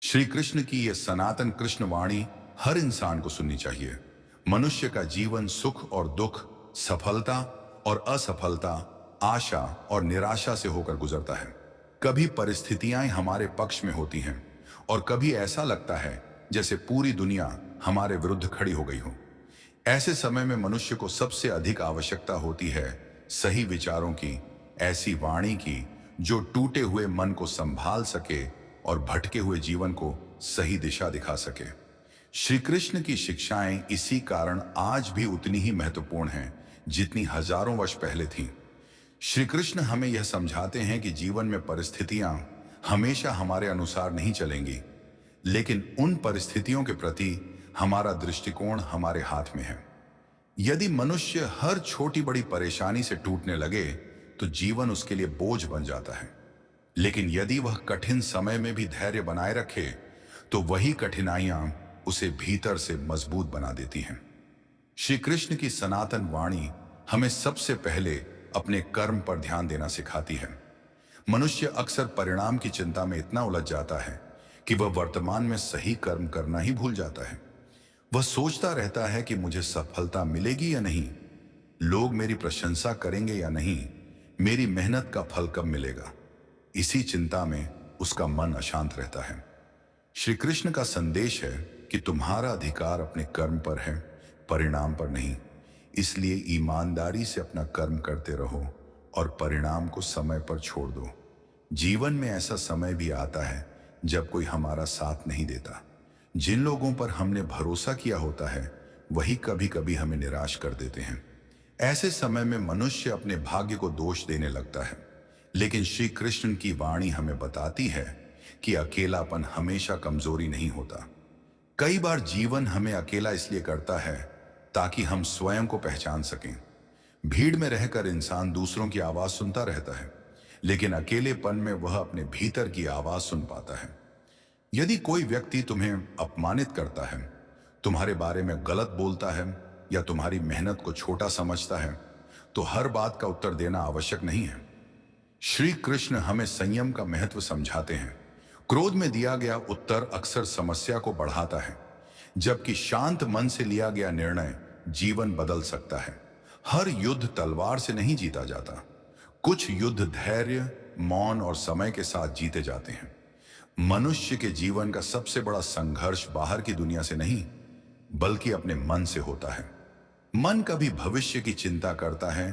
श्री कृष्ण की यह सनातन कृष्ण वाणी हर इंसान को सुननी चाहिए। मनुष्य का जीवन सुख और दुख, सफलता और असफलता, आशा और निराशा से होकर गुजरता है। कभी परिस्थितियां हमारे पक्ष में होती हैं और कभी ऐसा लगता है जैसे पूरी दुनिया हमारे विरुद्ध खड़ी हो गई हो। ऐसे समय में मनुष्य को सबसे अधिक आवश्यकता होती है सही विचारों की, ऐसी वाणी की जो टूटे हुए मन को संभाल सके और भटके हुए जीवन को सही दिशा दिखा सके। श्री कृष्ण की शिक्षाएं इसी कारण आज भी उतनी ही महत्वपूर्ण हैं जितनी हजारों वर्ष पहले थीं। श्री कृष्ण हमें यह समझाते हैं कि जीवन में परिस्थितियां हमेशा हमारे अनुसार नहीं चलेंगी, लेकिन उन परिस्थितियों के प्रति हमारा दृष्टिकोण हमारे हाथ में है। यदि मनुष्य हर छोटी बड़ी परेशानी से टूटने लगे तो जीवन उसके लिए बोझ बन जाता है, लेकिन यदि वह कठिन समय में भी धैर्य बनाए रखे तो वही कठिनाइयां उसे भीतर से मजबूत बना देती हैं। श्री कृष्ण की सनातन वाणी हमें सबसे पहले अपने कर्म पर ध्यान देना सिखाती है। मनुष्य अक्सर परिणाम की चिंता में इतना उलझ जाता है कि वह वर्तमान में सही कर्म करना ही भूल जाता है। वह सोचता रहता है कि मुझे सफलता मिलेगी या नहीं, लोग मेरी प्रशंसा करेंगे या नहीं, मेरी मेहनत का फल कब मिलेगा। इसी चिंता में उसका मन अशांत रहता है। श्री कृष्ण का संदेश है कि तुम्हारा अधिकार अपने कर्म पर है, परिणाम पर नहीं। इसलिए ईमानदारी से अपना कर्म करते रहो और परिणाम को समय पर छोड़ दो। जीवन में ऐसा समय भी आता है जब कोई हमारा साथ नहीं देता। जिन लोगों पर हमने भरोसा किया होता है वही कभी कभी हमें निराश कर देते हैं। ऐसे समय में मनुष्य अपने भाग्य को दोष देने लगता है, लेकिन श्री कृष्ण की वाणी हमें बताती है कि अकेलापन हमेशा कमजोरी नहीं होता। कई बार जीवन हमें अकेला इसलिए करता है ताकि हम स्वयं को पहचान सकें। भीड़ में रहकर इंसान दूसरों की आवाज सुनता रहता है, लेकिन अकेलेपन में वह अपने भीतर की आवाज सुन पाता है। यदि कोई व्यक्ति तुम्हें अपमानित करता है, तुम्हारे बारे में गलत बोलता है या तुम्हारी मेहनत को छोटा समझता है, तो हर बात का उत्तर देना आवश्यक नहीं है। श्री कृष्ण हमें संयम का महत्व समझाते हैं। क्रोध में दिया गया उत्तर अक्सर समस्या को बढ़ाता है, जबकि शांत मन से लिया गया निर्णय जीवन बदल सकता है। हर युद्ध तलवार से नहीं जीता जाता, कुछ युद्ध धैर्य, मौन और समय के साथ जीते जाते हैं। मनुष्य के जीवन का सबसे बड़ा संघर्ष बाहर की दुनिया से नहीं, बल्कि अपने मन से होता है। मन कभी भविष्य की चिंता करता है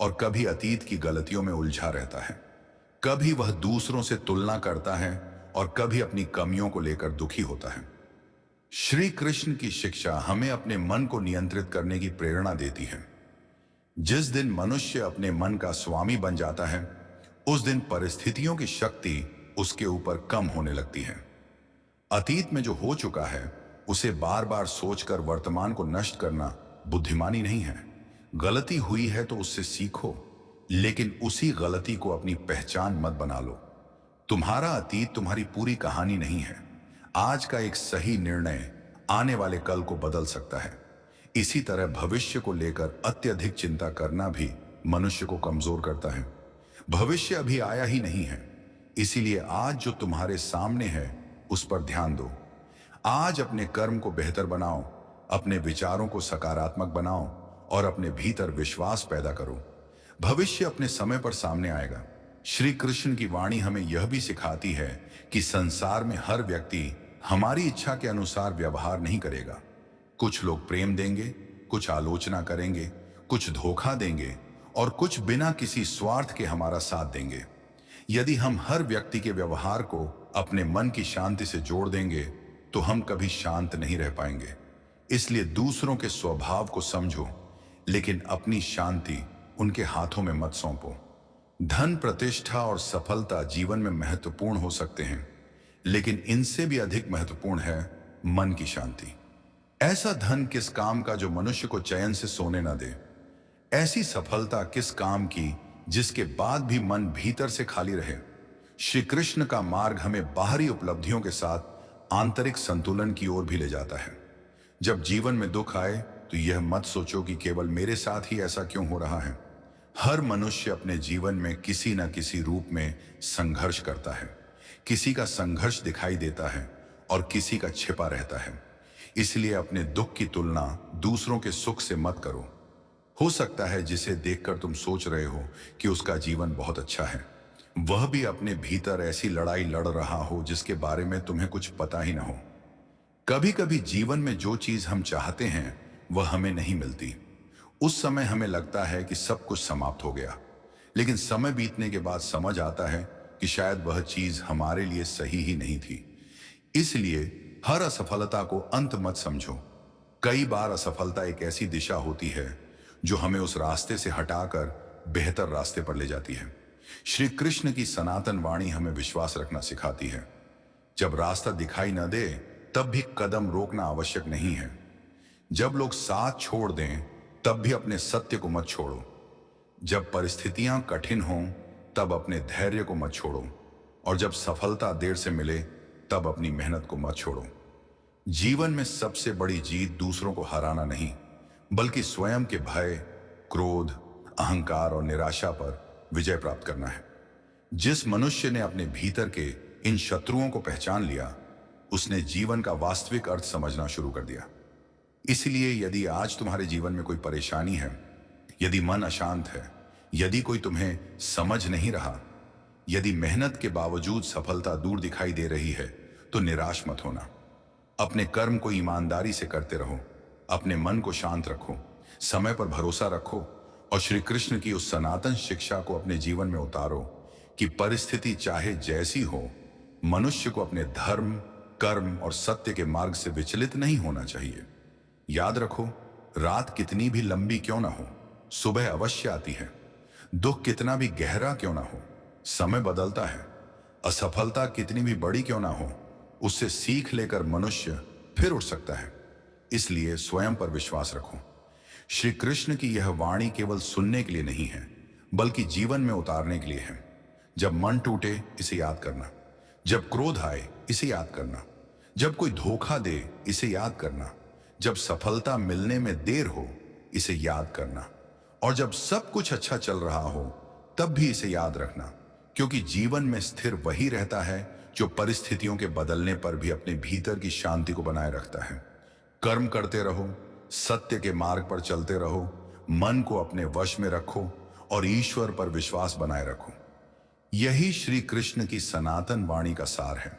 और कभी अतीत की गलतियों में उलझा रहता है। कभी वह दूसरों से तुलना करता है और कभी अपनी कमियों को लेकर दुखी होता है। श्री कृष्ण की शिक्षा हमें अपने मन को नियंत्रित करने की प्रेरणा देती है। जिस दिन मनुष्य अपने मन का स्वामी बन जाता है, उस दिन परिस्थितियों की शक्ति उसके ऊपर कम होने लगती है। अतीत में जो हो चुका है उसे बार बार सोचकर वर्तमान को नष्ट करना बुद्धिमानी नहीं है। गलती हुई है तो उससे सीखो, लेकिन उसी गलती को अपनी पहचान मत बना लो। तुम्हारा अतीत तुम्हारी पूरी कहानी नहीं है। आज का एक सही निर्णय आने वाले कल को बदल सकता है। इसी तरह भविष्य को लेकर अत्यधिक चिंता करना भी मनुष्य को कमजोर करता है। भविष्य अभी आया ही नहीं है, इसीलिए आज जो तुम्हारे सामने है उस पर ध्यान दो। आज अपने कर्म को बेहतर बनाओ, अपने विचारों को सकारात्मक बनाओ और अपने भीतर विश्वास पैदा करो। भविष्य अपने समय पर सामने आएगा। श्री कृष्ण की वाणी हमें यह भी सिखाती है कि संसार में हर व्यक्ति हमारी इच्छा के अनुसार व्यवहार नहीं करेगा। कुछ लोग प्रेम देंगे, कुछ आलोचना करेंगे, कुछ धोखा देंगे और कुछ बिना किसी स्वार्थ के हमारा साथ देंगे। यदि हम हर व्यक्ति के व्यवहार को अपने मन की शांति से जोड़ देंगे तो हम कभी शांत नहीं रह पाएंगे। इसलिए दूसरों के स्वभाव को समझो, लेकिन अपनी शांति उनके हाथों में मत सौंपो। धन, प्रतिष्ठा और सफलता जीवन में महत्वपूर्ण हो सकते हैं, लेकिन इनसे भी अधिक महत्वपूर्ण है मन की शांति। ऐसा धन किस काम का जो मनुष्य को चैन से सोने न दे? ऐसी सफलता किस काम की जिसके बाद भी मन भीतर से खाली रहे? श्री कृष्ण का मार्ग हमें बाहरी उपलब्धियों के साथ आंतरिक संतुलन की ओर भी ले जाता है। जब जीवन में दुख आए तो यह मत सोचो कि केवल मेरे साथ ही ऐसा क्यों हो रहा है। हर मनुष्य अपने जीवन में किसी न किसी रूप में संघर्ष करता है। किसी का संघर्ष दिखाई देता है और किसी का छिपा रहता है। इसलिए अपने दुख की तुलना दूसरों के सुख से मत करो। हो सकता है जिसे देखकर तुम सोच रहे हो कि उसका जीवन बहुत अच्छा है, वह भी अपने भीतर ऐसी लड़ाई लड़ रहा हो जिसके बारे में तुम्हें कुछ पता ही ना हो। कभी कभी जीवन में जो चीज हम चाहते हैं वह हमें नहीं मिलती। उस समय हमें लगता है कि सब कुछ समाप्त हो गया, लेकिन समय बीतने के बाद समझ आता है कि शायद वह चीज हमारे लिए सही ही नहीं थी। इसलिए हर असफलता को अंत मत समझो। कई बार असफलता एक ऐसी दिशा होती है जो हमें उस रास्ते से हटाकर बेहतर रास्ते पर ले जाती है। श्री कृष्ण की सनातन वाणी हमें विश्वास रखना सिखाती है। जब रास्ता दिखाई न दे तब भी कदम रोकना आवश्यक नहीं है। जब लोग साथ छोड़ दें तब भी अपने सत्य को मत छोड़ो। जब परिस्थितियां कठिन हों तब अपने धैर्य को मत छोड़ो, और जब सफलता देर से मिले तब अपनी मेहनत को मत छोड़ो। जीवन में सबसे बड़ी जीत दूसरों को हराना नहीं, बल्कि स्वयं के भय, क्रोध, अहंकार और निराशा पर विजय प्राप्त करना है। जिस मनुष्य ने अपने भीतर के इन शत्रुओं को पहचान लिया, उसने जीवन का वास्तविक अर्थ समझना शुरू कर दिया। इसलिए यदि आज तुम्हारे जीवन में कोई परेशानी है, यदि मन अशांत है, यदि कोई तुम्हें समझ नहीं रहा, यदि मेहनत के बावजूद सफलता दूर दिखाई दे रही है, तो निराश मत होना। अपने कर्म को ईमानदारी से करते रहो, अपने मन को शांत रखो, समय पर भरोसा रखो और श्री कृष्ण की उस सनातन शिक्षा को अपने जीवन में उतारो कि परिस्थिति चाहे जैसी हो, मनुष्य को अपने धर्म, कर्म और सत्य के मार्ग से विचलित नहीं होना चाहिए। याद रखो, रात कितनी भी लंबी क्यों ना हो, सुबह अवश्य आती है। दुख कितना भी गहरा क्यों ना हो, समय बदलता है। असफलता कितनी भी बड़ी क्यों ना हो, उससे सीख लेकर मनुष्य फिर उठ सकता है। इसलिए स्वयं पर विश्वास रखो। श्री कृष्ण की यह वाणी केवल सुनने के लिए नहीं है, बल्कि जीवन में उतारने के लिए है। जब मन टूटे, इसे याद करना। जब क्रोध आए, इसे याद करना। जब कोई धोखा दे, इसे याद करना। जब सफलता मिलने में देर हो, इसे याद करना। और जब सब कुछ अच्छा चल रहा हो, तब भी इसे याद रखना, क्योंकि जीवन में स्थिर वही रहता है जो परिस्थितियों के बदलने पर भी अपने भीतर की शांति को बनाए रखता है। कर्म करते रहो, सत्य के मार्ग पर चलते रहो, मन को अपने वश में रखो और ईश्वर पर विश्वास बनाए रखो। यही श्री कृष्ण की सनातन वाणी का सार है।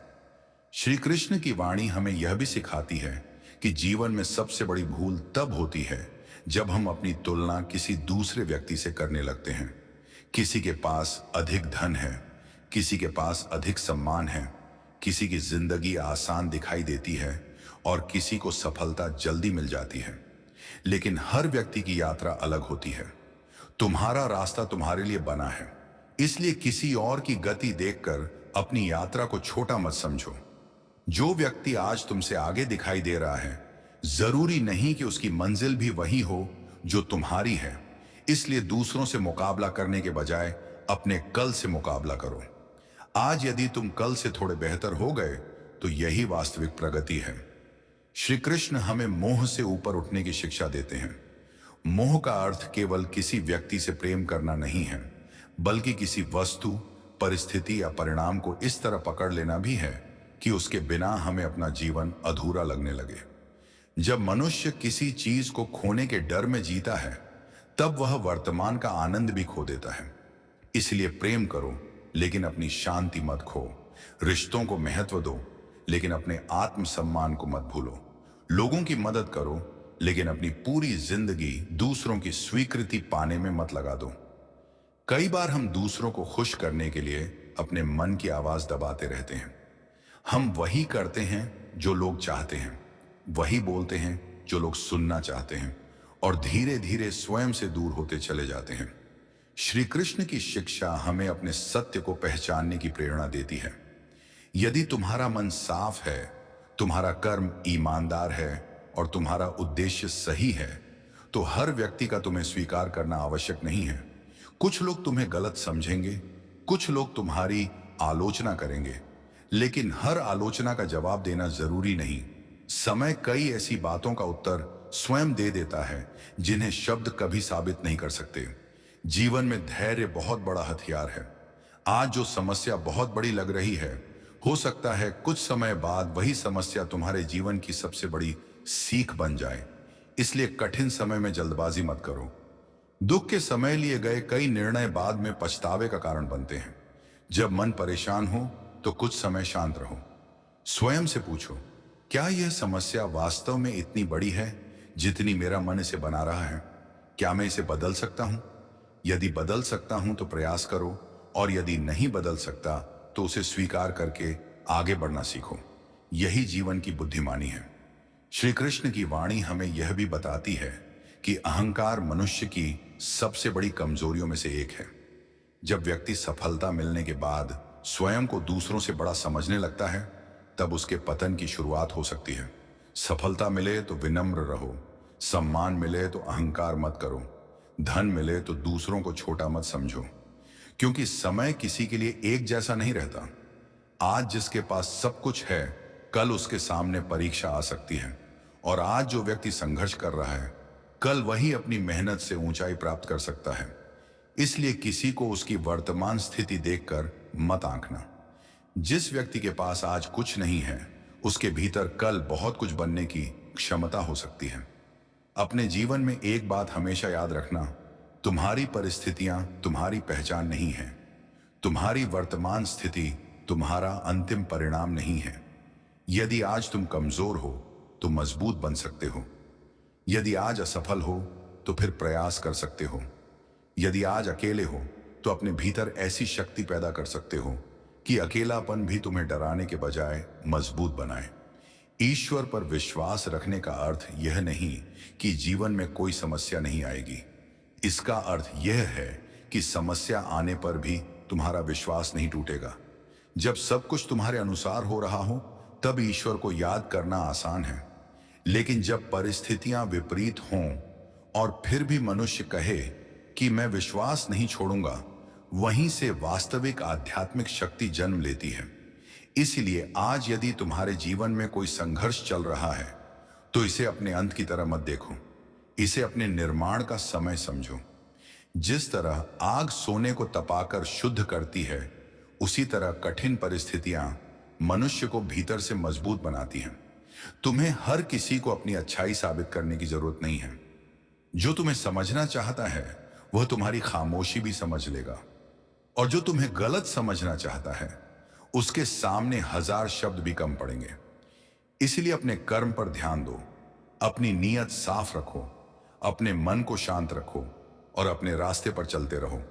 श्री कृष्ण की वाणी हमें यह भी सिखाती है कि जीवन में सबसे बड़ी भूल तब होती है जब हम अपनी तुलना किसी दूसरे व्यक्ति से करने लगते हैं। किसी के पास अधिक धन है, किसी के पास अधिक सम्मान है, किसी की जिंदगी आसान दिखाई देती है और किसी को सफलता जल्दी मिल जाती है। लेकिन हर व्यक्ति की यात्रा अलग होती है। तुम्हारा रास्ता तुम्हारे लिए बना है, इसलिए किसी और की गति देखकर अपनी यात्रा को छोटा मत समझो। जो व्यक्ति आज तुमसे आगे दिखाई दे रहा है, जरूरी नहीं कि उसकी मंजिल भी वही हो जो तुम्हारी है। इसलिए दूसरों से मुकाबला करने के बजाय अपने कल से मुकाबला करो। आज यदि तुम कल से थोड़े बेहतर हो गए तो यही वास्तविक प्रगति है। श्री कृष्ण हमें मोह से ऊपर उठने की शिक्षा देते हैं। मोह का अर्थ केवल किसी व्यक्ति से प्रेम करना नहीं है, बल्कि किसी वस्तु, परिस्थिति या परिणाम को इस तरह पकड़ लेना भी है कि उसके बिना हमें अपना जीवन अधूरा लगने लगे। जब मनुष्य किसी चीज को खोने के डर में जीता है, तब वह वर्तमान का आनंद भी खो देता है। इसलिए प्रेम करो, लेकिन अपनी शांति मत खो। रिश्तों को महत्व दो, लेकिन अपने आत्मसम्मान को मत भूलो। लोगों की मदद करो, लेकिन अपनी पूरी जिंदगी दूसरों की स्वीकृति पाने में मत लगा दो। कई बार हम दूसरों को खुश करने के लिए अपने मन की आवाज दबाते रहते हैं। हम वही करते हैं जो लोग चाहते हैं, वही बोलते हैं जो लोग सुनना चाहते हैं, और धीरे धीरे स्वयं से दूर होते चले जाते हैं। श्री कृष्ण की शिक्षा हमें अपने सत्य को पहचानने की प्रेरणा देती है। यदि तुम्हारा मन साफ है, तुम्हारा कर्म ईमानदार है और तुम्हारा उद्देश्य सही है, तो हर व्यक्ति का तुम्हें स्वीकार करना आवश्यक नहीं है। कुछ लोग तुम्हें गलत समझेंगे, कुछ लोग तुम्हारी आलोचना करेंगे, लेकिन हर आलोचना का जवाब देना जरूरी नहीं। समय कई ऐसी बातों का उत्तर स्वयं दे देता है जिन्हें शब्द कभी साबित नहीं कर सकते। जीवन में धैर्य बहुत बड़ा हथियार है। आज जो समस्या बहुत बड़ी लग रही है, हो सकता है कुछ समय बाद वही समस्या तुम्हारे जीवन की सबसे बड़ी सीख बन जाए। इसलिए कठिन समय में जल्दबाजी मत करो। दुख के समय लिए गए कई निर्णय बाद में पछतावे का कारण बनते हैं। जब मन परेशान हो तो कुछ समय शांत रहो। स्वयं से पूछो, क्या यह समस्या वास्तव में इतनी बड़ी है जितनी मेरा मन इसे बना रहा है? क्या मैं इसे बदल सकता हूं? यदि बदल सकता हूं तो प्रयास करो, और यदि नहीं बदल सकता तो उसे स्वीकार करके आगे बढ़ना सीखो। यही जीवन की बुद्धिमानी है। श्री कृष्ण की वाणी हमें यह भी बताती है कि अहंकार मनुष्य की सबसे बड़ी कमजोरियों में से एक है। जब व्यक्ति सफलता मिलने के बाद स्वयं को दूसरों से बड़ा समझने लगता है, तब उसके पतन की शुरुआत हो सकती है। सफलता मिले तो विनम्र रहो, सम्मान मिले तो अहंकार मत करो, धन मिले तो दूसरों को छोटा मत समझो। क्योंकि समय किसी के लिए एक जैसा नहीं रहता। आज जिसके पास सब कुछ है, कल उसके सामने परीक्षा आ सकती है। और आज जो व्यक्ति संघर्ष कर रहा है, कल वही अपनी मेहनत से ऊंचाई प्राप्त कर सकता है। इसलिए किसी को उसकी वर्तमान स्थिति देखकर मत आंकना। जिस व्यक्ति के पास आज कुछ नहीं है, उसके भीतर कल बहुत कुछ बनने की क्षमता हो सकती है। अपने जीवन में एक बात हमेशा याद रखना, तुम्हारी परिस्थितियां तुम्हारी पहचान नहीं है। तुम्हारी वर्तमान स्थिति तुम्हारा अंतिम परिणाम नहीं है। यदि आज तुम कमजोर हो तो मजबूत बन सकते हो। यदि आज असफल हो तो फिर प्रयास कर सकते हो। यदि आज अकेले हो तो अपने भीतर ऐसी शक्ति पैदा कर सकते हो कि अकेलापन भी तुम्हें डराने के बजाय मजबूत बनाए। ईश्वर पर विश्वास रखने का अर्थ यह नहीं कि जीवन में कोई समस्या नहीं आएगी। इसका अर्थ यह है कि समस्या आने पर भी तुम्हारा विश्वास नहीं टूटेगा। जब सब कुछ तुम्हारे अनुसार हो रहा हो, तब ईश्वर को याद करना आसान है। लेकिन जब परिस्थितियां विपरीत हों और फिर भी मनुष्य कहे कि मैं विश्वास नहीं छोड़ूंगा, वहीं से वास्तविक आध्यात्मिक शक्ति जन्म लेती है। इसलिए आज यदि तुम्हारे जीवन में कोई संघर्ष चल रहा है, तो इसे अपने अंत की तरह मत देखो। इसे अपने निर्माण का समय समझो। जिस तरह आग सोने को तपाकर शुद्ध करती है, उसी तरह कठिन परिस्थितियां मनुष्य को भीतर से मजबूत बनाती हैं। तुम्हें हर किसी को अपनी अच्छाई साबित करने की जरूरत नहीं है। जो तुम्हें समझना चाहता है, वह तुम्हारी खामोशी भी समझ लेगा। और जो तुम्हें गलत समझना चाहता है, उसके सामने 1000 शब्द भी कम पड़ेंगे। इसलिए अपने कर्म पर ध्यान दो, अपनी नीयत साफ रखो, अपने मन को शांत रखो और अपने रास्ते पर चलते रहो।